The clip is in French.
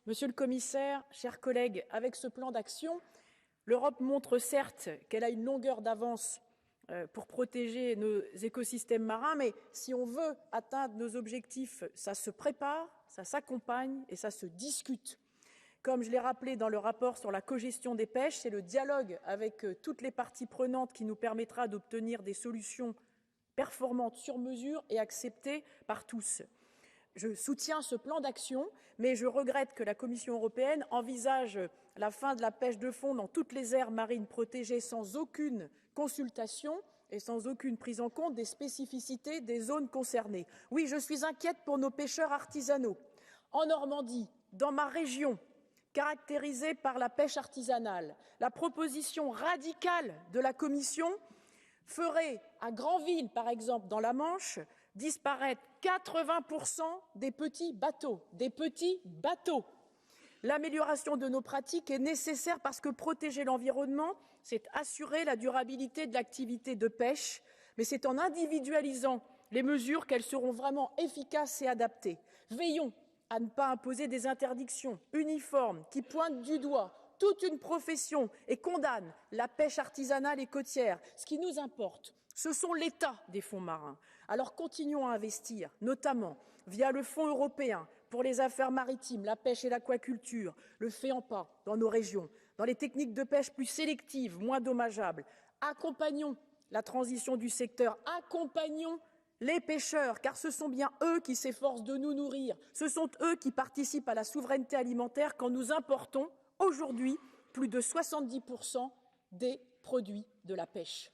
Monsieur le commissaire, chers collègues, avec ce plan d'action, l'Europe montre certes qu'elle a une longueur d'avance pour protéger nos écosystèmes marins, mais si on veut atteindre nos objectifs, ça se prépare, ça s'accompagne et ça se discute. Comme je l'ai rappelé dans le rapport sur la cogestion des pêches, c'est le dialogue avec toutes les parties prenantes qui nous permettra d'obtenir des solutions performantes sur mesure et acceptées par tous. Je soutiens ce plan d'action, mais je regrette que la Commission européenne envisage la fin de la pêche de fond dans toutes les aires marines protégées sans aucune consultation et sans aucune prise en compte des spécificités des zones concernées. Oui, je suis inquiète pour nos pêcheurs artisanaux. En Normandie, dans ma région, caractérisée par la pêche artisanale, la proposition radicale de la Commission ferait à Granville, par exemple, dans la Manche, disparaître 80% des petits bateaux. L'amélioration de nos pratiques est nécessaire parce que protéger l'environnement, c'est assurer la durabilité de l'activité de pêche, mais c'est en individualisant les mesures qu'elles seront vraiment efficaces et adaptées. Veillons à ne pas imposer des interdictions uniformes qui pointent du doigt toute une profession et condamnent la pêche artisanale et côtière. Ce qui nous importe, ce sont l'état des fonds marins. Alors continuons à investir, notamment via le Fonds européen pour les affaires maritimes, la pêche et l'aquaculture, le FEAMPA dans nos régions, dans les techniques de pêche plus sélectives, moins dommageables. Accompagnons la transition du secteur, accompagnons les pêcheurs, car ce sont bien eux qui s'efforcent de nous nourrir, ce sont eux qui participent à la souveraineté alimentaire quand nous importons aujourd'hui plus de 70% des produits de la pêche.